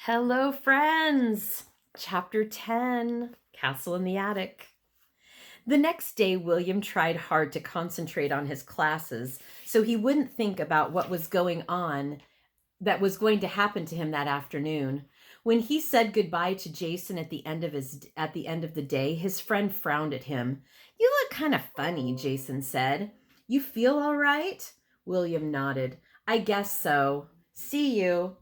Hello, friends! Chapter 10, Castle in the Attic. The next day, William tried hard to concentrate on his classes so he wouldn't think about what was going on that was going to happen to him that afternoon. When he said goodbye to Jason at the end of the day, his friend frowned at him. "You look kind of funny," Jason said. "You feel all right?" William nodded. "I guess so. See you."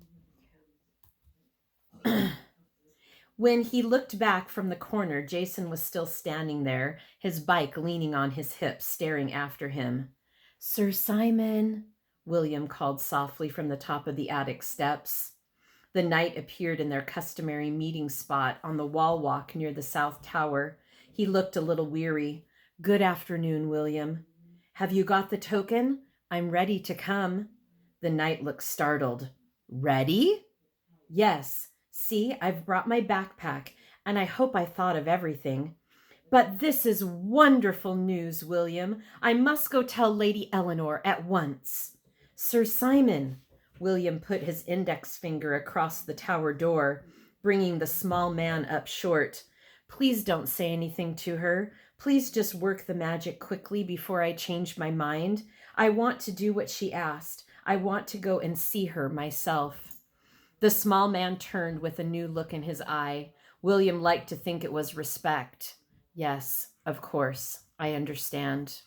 When he looked back from the corner, Jason was still standing there, his bike leaning on his hip, staring after him. "Sir Simon," William called softly from the top of the attic steps. The knight appeared in their customary meeting spot on the wall walk near the south tower. He looked a little weary. "Good afternoon, William." "Have you got the token? I'm ready to come." The knight looked startled. "Ready?" "Yes. See, I've brought my backpack, and I hope I thought of everything." "But this is wonderful news, William. I must go tell Lady Eleanor at once." "Sir Simon," William put his index finger across the tower door, bringing the small man up short. "Please don't say anything to her. Please just work the magic quickly before I change my mind. I want to do what she asked. I want to go and see her myself." The small man turned with a new look in his eye. William liked to think it was respect. "Yes, of course, I understand."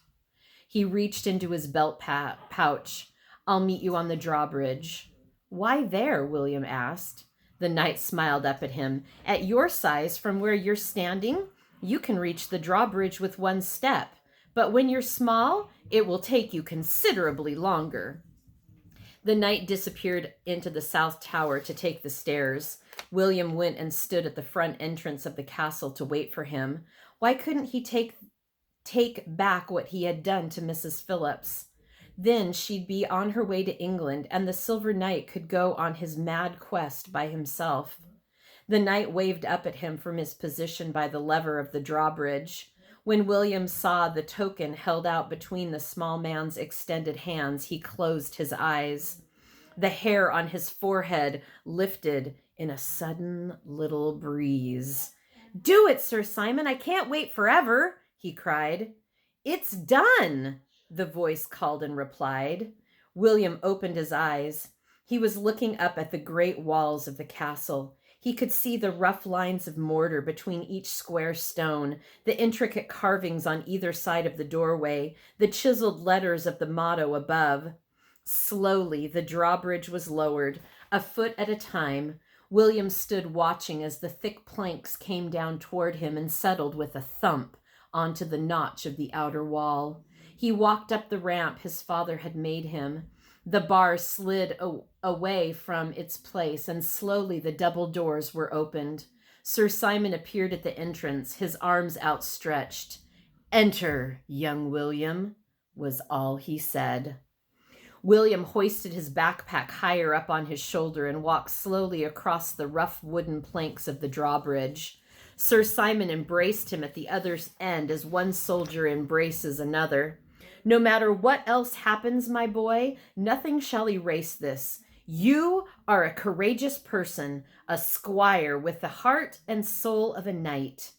He reached into his belt pouch. "I'll meet you on the drawbridge." "Why there?" William asked. The knight smiled up at him. "At your size, from where you're standing, you can reach the drawbridge with one step. But when you're small, it will take you considerably longer." The knight disappeared into the south tower to take the stairs. William went and stood at the front entrance of the castle to wait for him. Why couldn't he take back what he had done to Mrs. Phillips? Then she'd be on her way to England, and the Silver Knight could go on his mad quest by himself. The knight waved up at him from his position by the lever of the drawbridge. When William saw the token held out between the small man's extended hands, he closed his eyes. The hair on his forehead lifted in a sudden little breeze. "Do it, Sir Simon. I can't wait forever," he cried. "It's done," the voice called and replied. William opened his eyes. He was looking up at the great walls of the castle. He could see the rough lines of mortar between each square stone, the intricate carvings on either side of the doorway, the chiseled letters of the motto above. Slowly, the drawbridge was lowered, a foot at a time. William stood watching as the thick planks came down toward him and settled with a thump onto the notch of the outer wall. He walked up the ramp his father had made him. The bar slid away from its place, and slowly the double doors were opened. Sir Simon appeared at the entrance, his arms outstretched. "Enter, young William," was all he said. William hoisted his backpack higher up on his shoulder and walked slowly across the rough wooden planks of the drawbridge. Sir Simon embraced him at the other end as one soldier embraces another. "No matter what else happens, my boy, nothing shall erase this. You are a courageous person, a squire with the heart and soul of a knight."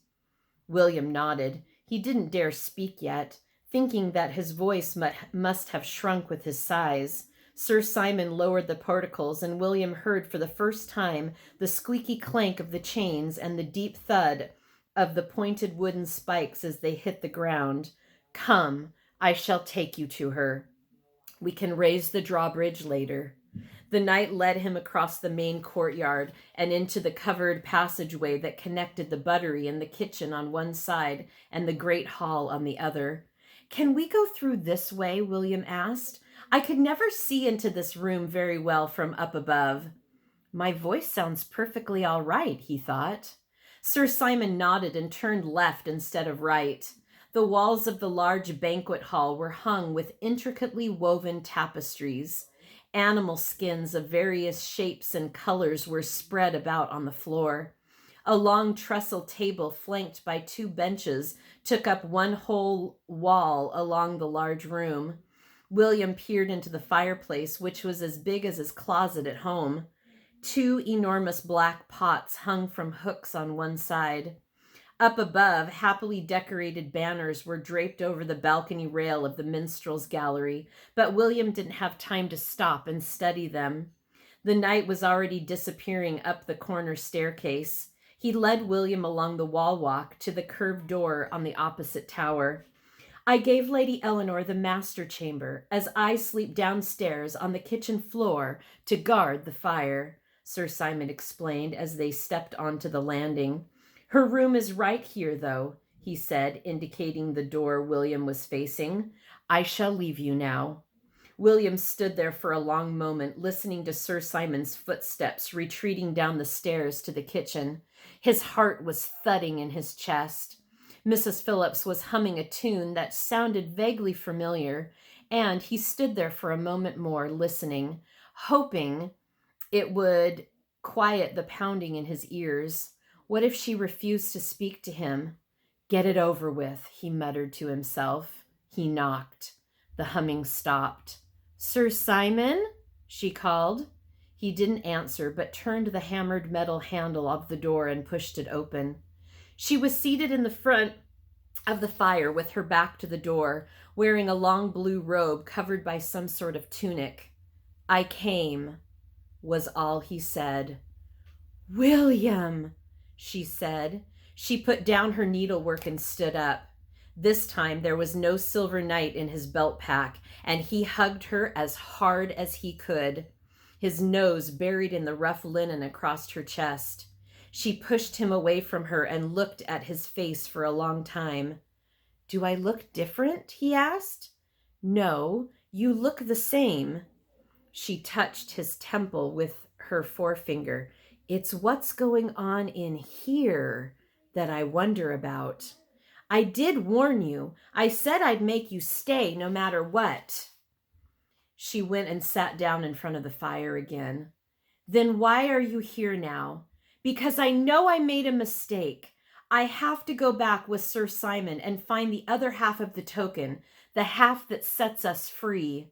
William nodded. He didn't dare speak yet, thinking that his voice must have shrunk with his size. Sir Simon lowered the portacles, and William heard for the first time the squeaky clank of the chains and the deep thud of the pointed wooden spikes as they hit the ground. "Come, I shall take you to her. We can raise the drawbridge later." The knight led him across the main courtyard and into the covered passageway that connected the buttery and the kitchen on one side and the great hall on the other. "Can we go through this way?" William asked. "I could never see into this room very well from up above." "My voice sounds perfectly all right," he thought. Sir Simon nodded and turned left instead of right. The walls of the large banquet hall were hung with intricately woven tapestries. Animal skins of various shapes and colors were spread about on the floor. A long trestle table flanked by two benches took up one whole wall along the large room. William peered into the fireplace, which was as big as his closet at home. 2 enormous black pots hung from hooks on one side. Up above, happily decorated banners were draped over the balcony rail of the minstrel's gallery, but William didn't have time to stop and study them. The night was already disappearing up the corner staircase. He led William along the wall walk to the curved door on the opposite tower. I gave Lady Eleanor the master chamber, as I sleep downstairs on the kitchen floor to guard the fire, Sir Simon explained as they stepped onto the landing. Her room is right here, though, he said, indicating the door William was facing. I shall leave you now. William stood there for a long moment, listening to Sir Simon's footsteps retreating down the stairs to the kitchen. His heart was thudding in his chest. Mrs. Phillips was humming a tune that sounded vaguely familiar, and he stood there for a moment more, listening, hoping it would quiet the pounding in his ears. What if she refused to speak to him? Get it over with, he muttered to himself. He knocked. The humming stopped. Sir Simon? She called. He didn't answer, but turned the hammered metal handle of the door and pushed it open. She was seated in the front of the fire with her back to the door, wearing a long blue robe covered by some sort of tunic. I came, was all he said. William, she said. She put down her needlework and stood up. This time there was no silver knight in his belt pack, and he hugged her as hard as he could, his nose buried in the rough linen across her chest. She pushed him away from her and looked at his face for a long time. Do I look different? He asked. No, you look the same. She touched his temple with her forefinger. It's what's going on in here that I wonder about. I did warn you. I said I'd make you stay no matter what. She went and sat down in front of the fire again. Then why are you here now? Because I know I made a mistake. I have to go back with Sir Simon and find the other half of the token, the half that sets us free.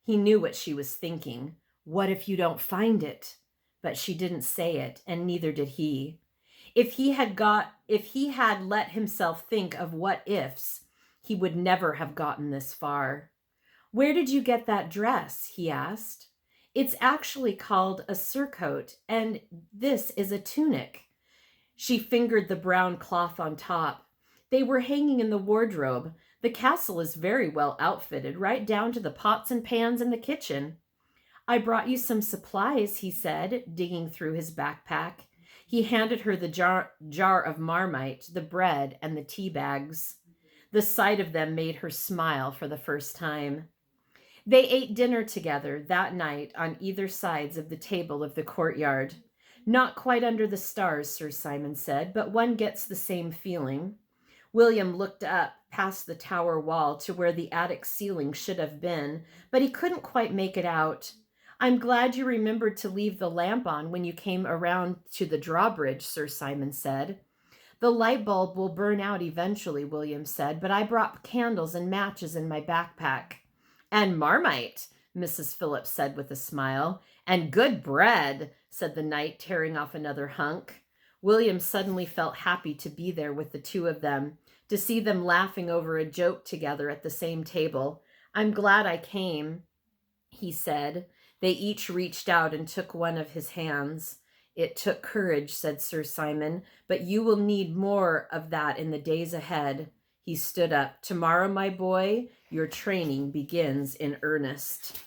He knew what she was thinking. What if you don't find it? But she didn't say it, and neither did he. If he had let himself think of what ifs, he would never have gotten this far. Where did you get that dress? He asked. It's actually called a surcoat, and this is a tunic. She fingered the brown cloth on top. They were hanging in the wardrobe. The castle is very well outfitted, right down to the pots and pans in the kitchen. I brought you some supplies, he said, digging through his backpack. He handed her the jar of Marmite, the bread, and the tea bags. The sight of them made her smile for the first time. They ate dinner together that night on either sides of the table of the courtyard. Not quite under the stars, Sir Simon said, but one gets the same feeling. William looked up past the tower wall to where the attic ceiling should have been, but he couldn't quite make it out. I'm glad you remembered to leave the lamp on when you came around to the drawbridge, Sir Simon said. The light bulb will burn out eventually, William said, but I brought candles and matches in my backpack. And Marmite, Mrs. Phillips said with a smile. And good bread, said the knight, tearing off another hunk. William suddenly felt happy to be there with the two of them, to see them laughing over a joke together at the same table. I'm glad I came, he said. They each reached out and took one of his hands. It took courage, said Sir Simon, but you will need more of that in the days ahead. He stood up. Tomorrow, my boy, your training begins in earnest.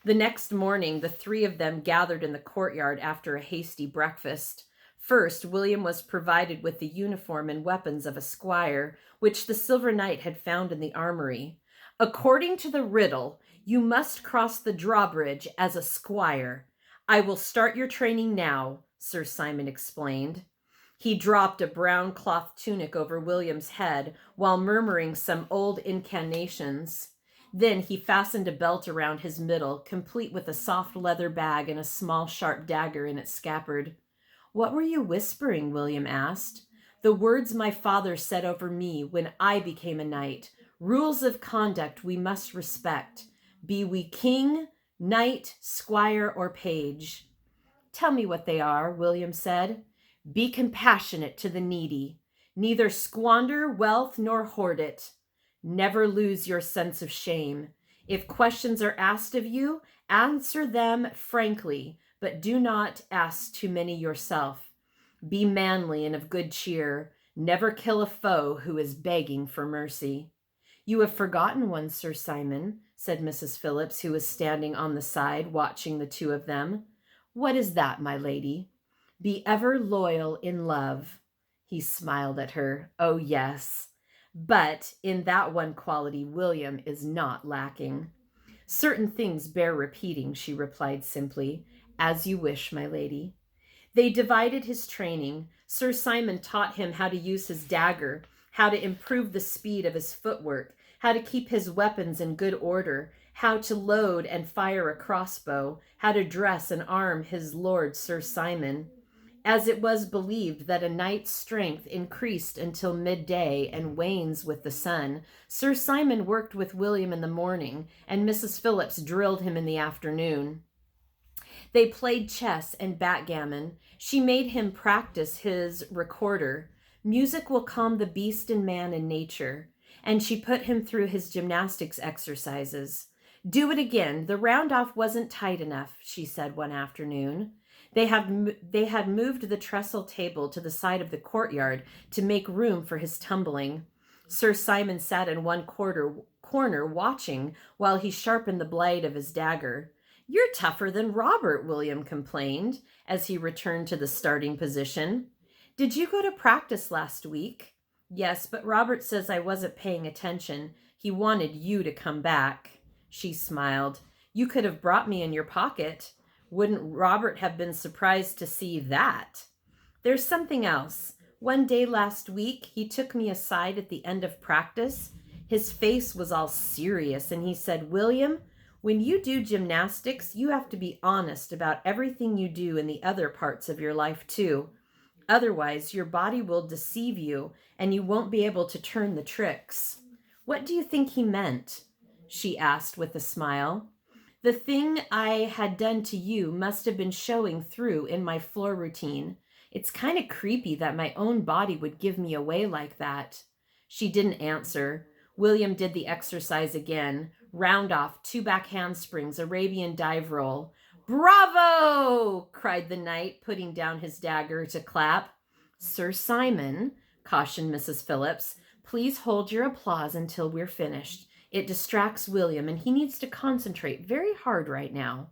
The next morning, the three of them gathered in the courtyard after a hasty breakfast. First, William was provided with the uniform and weapons of a squire, which the Silver Knight had found in the armory. According to the riddle, you must cross the drawbridge as a squire. I will start your training now, Sir Simon explained. He dropped a brown cloth tunic over William's head while murmuring some old incantations. Then he fastened a belt around his middle, complete with a soft leather bag and a small sharp dagger in its scabbard. What were you whispering? William asked. The words my father said over me when I became a knight. Rules of conduct we must respect. Be we king, knight, squire, or page. Tell me what they are, William said. Be compassionate to the needy. Neither squander wealth nor hoard it. Never lose your sense of shame. If questions are asked of you, answer them frankly, but do not ask too many yourself. Be manly and of good cheer. Never kill a foe who is begging for mercy. You have forgotten one, Sir Simon, said Mrs. Phillips, who was standing on the side watching the two of them. What is that, my lady? Be ever loyal in love. He smiled at her. Oh, yes. But in that one quality, William is not lacking. Certain things bear repeating, she replied simply. As you wish, my lady. They divided his training. Sir Simon taught him how to use his dagger, how to improve the speed of his footwork, how to keep his weapons in good order, how to load and fire a crossbow, how to dress and arm his lord Sir Simon. As it was believed that a knight's strength increased until midday and wanes with the sun, Sir Simon worked with William in the morning, and Mrs. Phillips drilled him in the afternoon. They played chess and backgammon. She made him practice his recorder. Music will calm the beast in man and nature. And she put him through his gymnastics exercises. Do it again. The round-off wasn't tight enough, she said one afternoon. They had moved the trestle table to the side of the courtyard to make room for his tumbling. Sir Simon sat in one corner watching while he sharpened the blade of his dagger. You're tougher than Robert, William complained as he returned to the starting position. Did you go to practice last week? Yes, but Robert says I wasn't paying attention. He wanted you to come back. She smiled. You could have brought me in your pocket. Wouldn't Robert have been surprised to see that? There's something else. One day last week, he took me aside at the end of practice. His face was all serious, and he said, William, when you do gymnastics, you have to be honest about everything you do in the other parts of your life too. Otherwise, your body will deceive you and you won't be able to turn the tricks. What do you think he meant? She asked with a smile. The thing I had done to you must have been showing through in my floor routine. It's kind of creepy that my own body would give me away like that. She didn't answer. William did the exercise again. Round off, 2 back handsprings, Arabian dive roll. Bravo! Cried the knight, putting down his dagger to clap. Sir Simon, cautioned Mrs. Phillips, please hold your applause until we're finished. It distracts William, and he needs to concentrate very hard right now.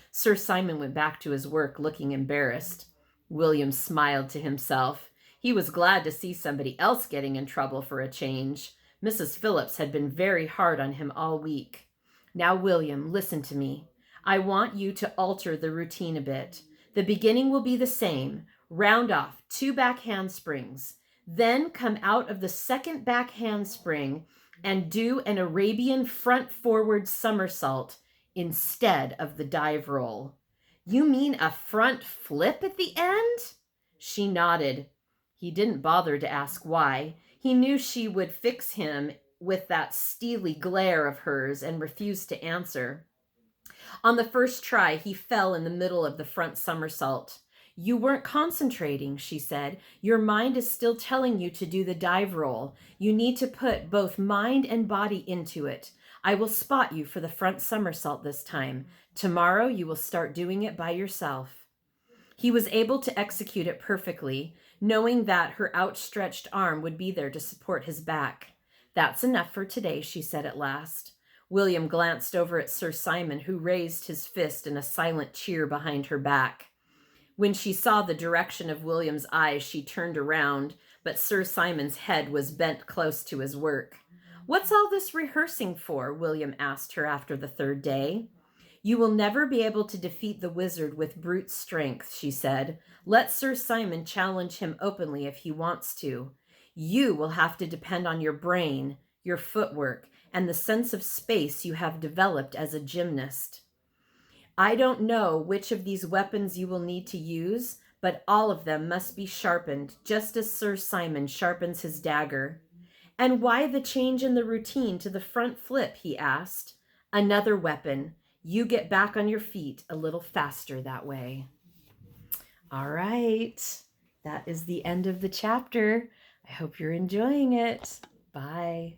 Sir Simon went back to his work, looking embarrassed. William smiled to himself. He was glad to see somebody else getting in trouble for a change. Mrs. Phillips had been very hard on him all week. Now, William, listen to me. I want you to alter the routine a bit. The beginning will be the same. Round off, 2 back handsprings. Then come out of the second back handspring and do an Arabian front-forward somersault instead of the dive roll. You mean a front flip at the end? She nodded. He didn't bother to ask why. He knew she would fix him with that steely glare of hers and refused to answer. On the first try, he fell in the middle of the front somersault. You weren't concentrating, she said. Your mind is still telling you to do the dive roll. You need to put both mind and body into it. I will spot you for the front somersault this time. Tomorrow, you will start doing it by yourself. He was able to execute it perfectly, knowing that her outstretched arm would be there to support his back. That's enough for today, she said at last. William glanced over at Sir Simon, who raised his fist in a silent cheer behind her back. When she saw the direction of William's eyes, she turned around, but Sir Simon's head was bent close to his work. What's all this rehearsing for? William asked her after the third day. You will never be able to defeat the wizard with brute strength, she said. Let Sir Simon challenge him openly if he wants to. You will have to depend on your brain, your footwork, and the sense of space you have developed as a gymnast. I don't know which of these weapons you will need to use, but all of them must be sharpened, just as Sir Simon sharpens his dagger. And why the change in the routine to the front flip, he asked. Another weapon. You get back on your feet a little faster that way. All right. That is the end of the chapter. I hope you're enjoying it. Bye.